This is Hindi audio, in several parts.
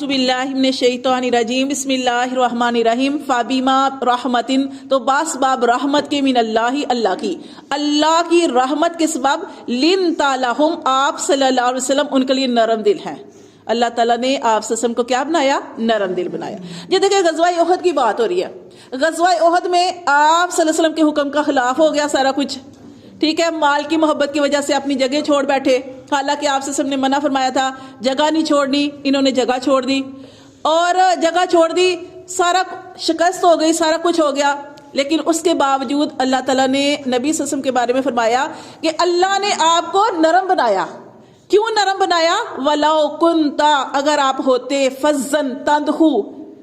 आउज़ुबिल्लाहि मिनश्शैतानिर्रजीम बिस्मिल्लाहिर्रहमानिर्रहीम फाबिमा रहमतिन, तो बास बाब रहमत के मिनल्लाहि, अल्लाह की रहमत के सबब लिन तालहुम, आप सल्लल्लाहु अलैहि वसल्लम उनके लिए नरम दिल हैं। अल्लाह ताला ने आप सल्लम को क्या बनाया? नरम दिल बनाया। ये देखिए गज़वा उहद की बात हो रही है। गज़वा उहद में आप सल्लल्लाहु अलैहि वसल्लम के हुक्म का खिलाफ हो गया सारा कुछ, ठीक है। माल की मोहब्बत की वजह से अपनी जगह छोड़ बैठे, हालांकि आपसे सबने मना फरमाया था जगह नहीं छोड़नी, इन्होंने जगह छोड़ दी और जगह छोड़ दी, सारा शिकस्त हो गई, सारा कुछ हो गया। लेकिन उसके बावजूद अल्लाह ताला ने नबी सल्लल्लाहु अलैहि वसल्लम के बारे में फरमाया कि अल्लाह ने आपको नरम बनाया। क्यों नरम बनाया? वलाउ कुंता, अगर आप होते फज्जन तंदहू,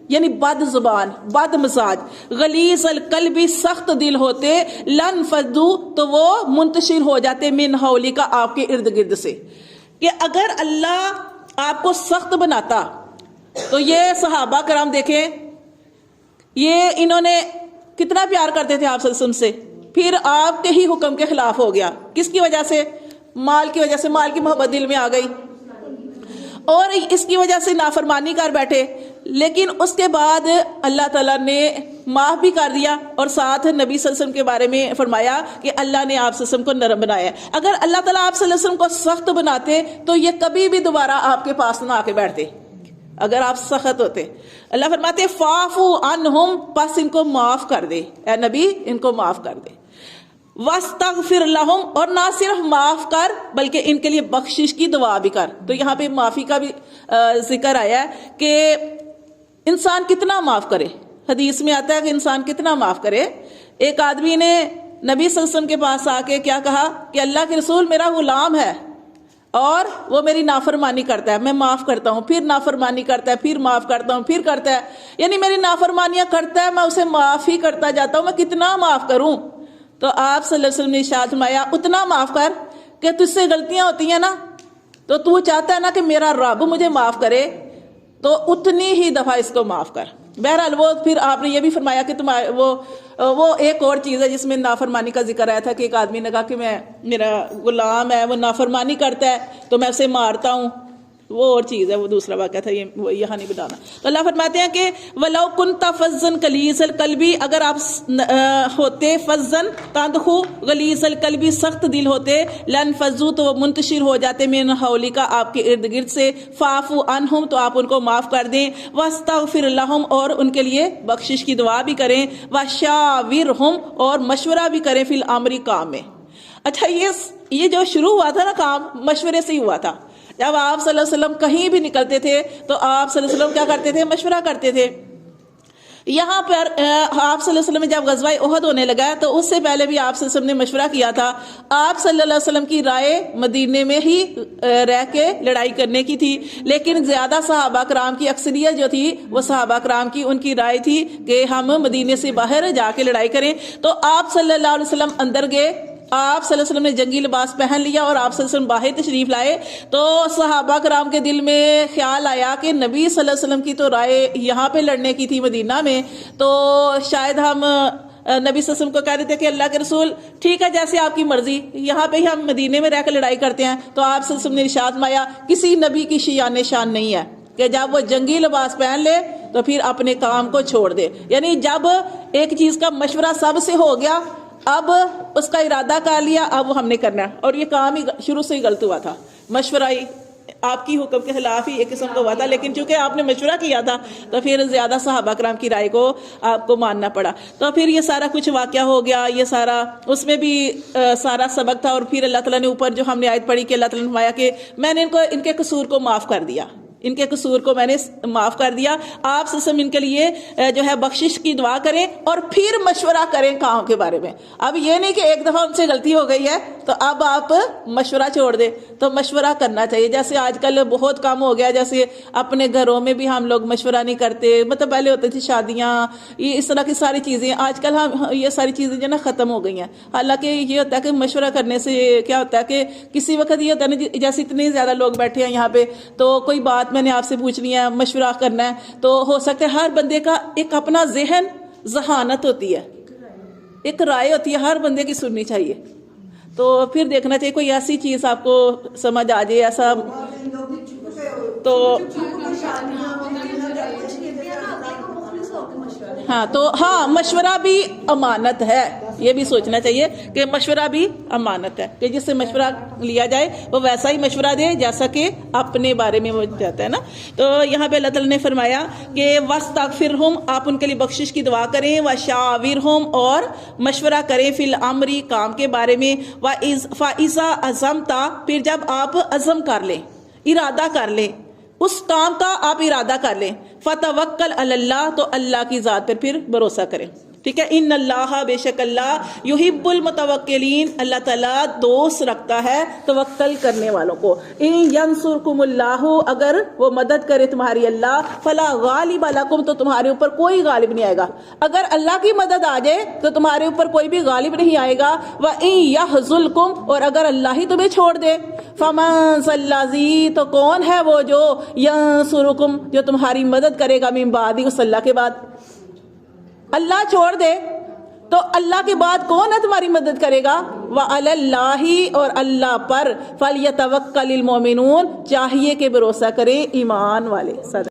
यानी बद जुबान, बद मिजाज, गलीज अल कल्बी, सख्त दिल होते, लन फद्दू, तो वो मुंतशिर हो जाते मिन हौली का, आपके इर्द गिर्द से। कि अगर अल्लाह आपको सख्त बनाता तो ये सहाबा कराम देखें, ये इन्होंने कितना प्यार करते थे आप सल्लल्लाहु अलैहि वसल्लम से, फिर आपके ही हुक्म के खिलाफ हो गया। किसकी वजह से? माल की वजह से, माल की मोहब्बत दिल में आ गई और इसकी वजह से नाफरमानी कर बैठे। लेकिन उसके बाद अल्लाह ताला ने माफ भी कर दिया और साथ नबी सल्लल्लाहु अलैहि वसल्लम के बारे में फरमाया कि अल्लाह ने आप सल्लल्लाहु अलैहि वसल्लम को नरम बनाया। अगर अल्लाह ताला आप सल्लल्लाहु अलैहि वसल्लम को सख्त बनाते तो ये कभी भी दोबारा आपके पास ना आके बैठते, अगर आप सख्त होते। अल्लाह फरमाते फाफू अनहुम, बस इनको माफ कर दे, ए नबी इनको माफ कर दे। वस्तगफिर लहुम, और ना सिर्फ माफ कर बल्कि इनके लिए बख्शिश की दुआ भी कर। तो यहाँ पे माफी का भी जिक्र आया है कि इंसान कितना माफ करे। हदीस में आता है कि इंसान कितना माफ करे। एक आदमी ने नबी सल्लल्लाहु अलैहि वसल्लम के पास आके क्या कहा कि अल्लाह के रसूल, मेरा गुलाम है और वो मेरी नाफरमानी करता है, मैं माफ करता हूँ, फिर नाफरमानी करता है, फिर माफ करता हूँ, फिर करता है, यानी मेरी नाफरमानियां करता है, मैं उसे माफ ही करता जाता हूँ, मैं कितना माफ करूं? तो आप सल्लल्लाहु अलैहि वसल्लम ने इरशाद फरमाया उतना माफ कर कि तुझसे गलतियां होती हैं ना, तो तू चाहता है ना कि मेरा रब मुझे माफ करे, तो उतनी ही दफा इसको माफ कर। बहरहाल वो फिर आपने ये भी फरमाया कि तुम्हारे वो एक और चीज़ है जिसमें नाफरमानी का जिक्र आया था कि एक आदमी ने कहा कि मेरा गुलाम है, वो नाफरमानी करता है तो मैं उसे मारता हूँ, वो और चीज़ है, वो दूसरा वाक़या था, ये वो यहाँ नहीं बताना। तो अल्लाह फरमाते हैं कि वलौ कुंता फज्जन गलीज़ल कल्बी, अगर आप होते फज्जन तंदहू गलीज़ल कल्बी, सख्त दिल होते, लन फज्जू, तो वो मुंतशिर हो जाते मिन हौली का, आपके इर्द गिर्द से। फाफू अनहुम, तो आप उनको माफ़ कर दें। वस्तगफिर लहुम, और उनके लिए बख्शिश की दुआ भी करें। वशाविरहुम, और मशवरा भी करें फिल अमरी, काम में। अच्छा, ये जो शुरू हुआ था ना काम, मशवरे से ही हुआ था। जब आप सल्लल्लाहु अलैहि वसल्लम कहीं भी निकलते थे तो आप सल्लल्लाहु अलैहि वसल्लम क्या करते थे? मशवरा करते थे। यहाँ पर आप सल्लल्लाहु अलैहि वसल्लम में जब गज़वा उहद होने लगा तो उससे पहले भी आप सल्लल्लाहु अलैहि वसल्लम ने मशवरा किया था। आप सल्लल्लाहु अलैहि वसल्लम की राय मदीने में ही रह के लड़ाई करने की थी, लेकिन ज्यादा सहाबा कराम की अक्सरियत जो थी वो सहाबा कराम की उनकी राय थी कि हम मदीने से बाहर जाके लड़ाई करें। तो आप सल्लल्लाहु अलैहि वसल्लम अंदर गए, आप सल्लल्लाहु अलैहि वसल्लम ने जंगी लिबास पहन लिया और आप सल्लल्लाहु अलैहि वसल्लम बाहर तशरीफ लाए। तो सहाबा कराम के दिल में ख्याल आया कि नबी सल्लल्लाहु अलैहि वसल्लम की तो राय यहाँ पे लड़ने की थी मदीना में, तो शायद हम नबी सल्लल्लाहु अलैहि वसल्लम को कह देते कि अल्लाह के रसूल ठीक है, जैसे आपकी मर्जी, यहाँ पे ही हम मदीने में रहकर लड़ाई करते हैं। तो आप सल्लल्लाहु अलैहि वसल्लम ने इरशाद फरमाया किसी नबी की शियान शान नहीं है कि जब वो जंगी लिबास पहन ले तो फिर अपने काम को छोड़ दे। यानी जब एक चीज का मशवरा सबसे हो गया, अब उसका इरादा कर लिया, अब वो हमने करना है, और ये काम ही शुरू से ही गलत हुआ था। मशवरा ही आपकी हुक्म के खिलाफ ही एक किस्म का हुआ था, लेकिन चूंकि आपने मशवरा किया था तो फिर ज्यादा सहाबा कराम की राय को आपको मानना पड़ा। तो फिर ये सारा कुछ वाकया हो गया, ये सारा उसमें भी सारा सबक था। और फिर अल्लाह ताला ने ऊपर जो हमने आयत पढ़ी कि अल्लाह ताला ने फरमाया कि मैंने इनको इनके कसूर को माफ कर दिया, इनके कसूर को मैंने माफ कर दिया। आप सल्लम इनके लिए जो है बख्शिश की दुआ करें और फिर मशवरा करें काम के बारे में। अब ये नहीं कि एक दफा उनसे गलती हो गई है तो अब आप मशवरा छोड़ दे, तो मशवरा करना चाहिए। जैसे आजकल बहुत कम हो गया, जैसे अपने घरों में भी हम लोग मशवरा नहीं करते, मतलब पहले होती थी शादियाँ, ये इस तरह की सारी चीज़ें, आजकल हम ये सारी चीज़ें जो ना ख़त्म हो गई हैं। हालांकि ये होता है कि मशवरा करने से क्या होता है कि किसी वक्त ये होता है ना, जैसे इतने ज़्यादा लोग बैठे हैं यहाँ पे, तो कोई बात मैंने आपसे पूछनी है, मशवरा करना है, तो हो सकता है हर बंदे का एक अपना जहन जहानत होती है, एक राय होती है, हर बंदे की सुननी चाहिए। तो फिर देखना चाहिए कोई ऐसी चीज आपको समझ आ जाए ऐसा, तो हाँ तो हाँ, मशवरा भी अमानत है, ये भी सोचना चाहिए कि मशवरा भी अमानत है, कि जिससे मशवरा लिया जाए वो वैसा ही मशवरा दे जैसा कि अपने बारे में वो जाता है ना। तो यहाँ पे अल्लाह ताला ने फरमाया कि वस्तगफिरहुम, आप उनके लिए बख्शिश की दुआ करें, व शाविरहुम, और मशवरा करें, फिल अमरी, काम के बारे में, फ़ाइज़ा अज़मता, फिर जब आप अज़म कर लें, इरादा कर लें, उस काम का आप इरादा कर लें, फतवक्कल अलल्लाह, तो अल्लाह की ज़ात पर फिर भरोसा करें। ठीक है, इन्नल्लाह, बेशक अल्लाह, युहिब्बुल मुतवक्किलीन, अल्लाह ताला दोस्त रखता है तवक्कल करने वालों को। इन यंसुरकुमुल्लाहु, अगर वो मदद करे तुम्हारी अल्लाह, फला गालिब लकुम, तो तुम्हारे ऊपर कोई गालिब नहीं आएगा। अगर अल्लाह की मदद आ जाए तो तुम्हारे ऊपर कोई भी गालिब नहीं आएगा। व इन यहजुलकुम, और अगर अल्लाह ही तुम्हें छोड़ दे, फमन सल्लाजी, तो कौन है वो जो यंसुरुकुम, जो तुम्हारी मदद करेगा, मिन बादी, उस अल्लाह के बाद। अल्लाह छोड़ दे तो अल्लाह के बाद कौन है तुम्हारी मदद करेगा। व अलल्लाही, और अल्लाह पर, फलयतवक्कलिल मोमिनून, चाहिए कि भरोसा करे ईमान वाले। सदा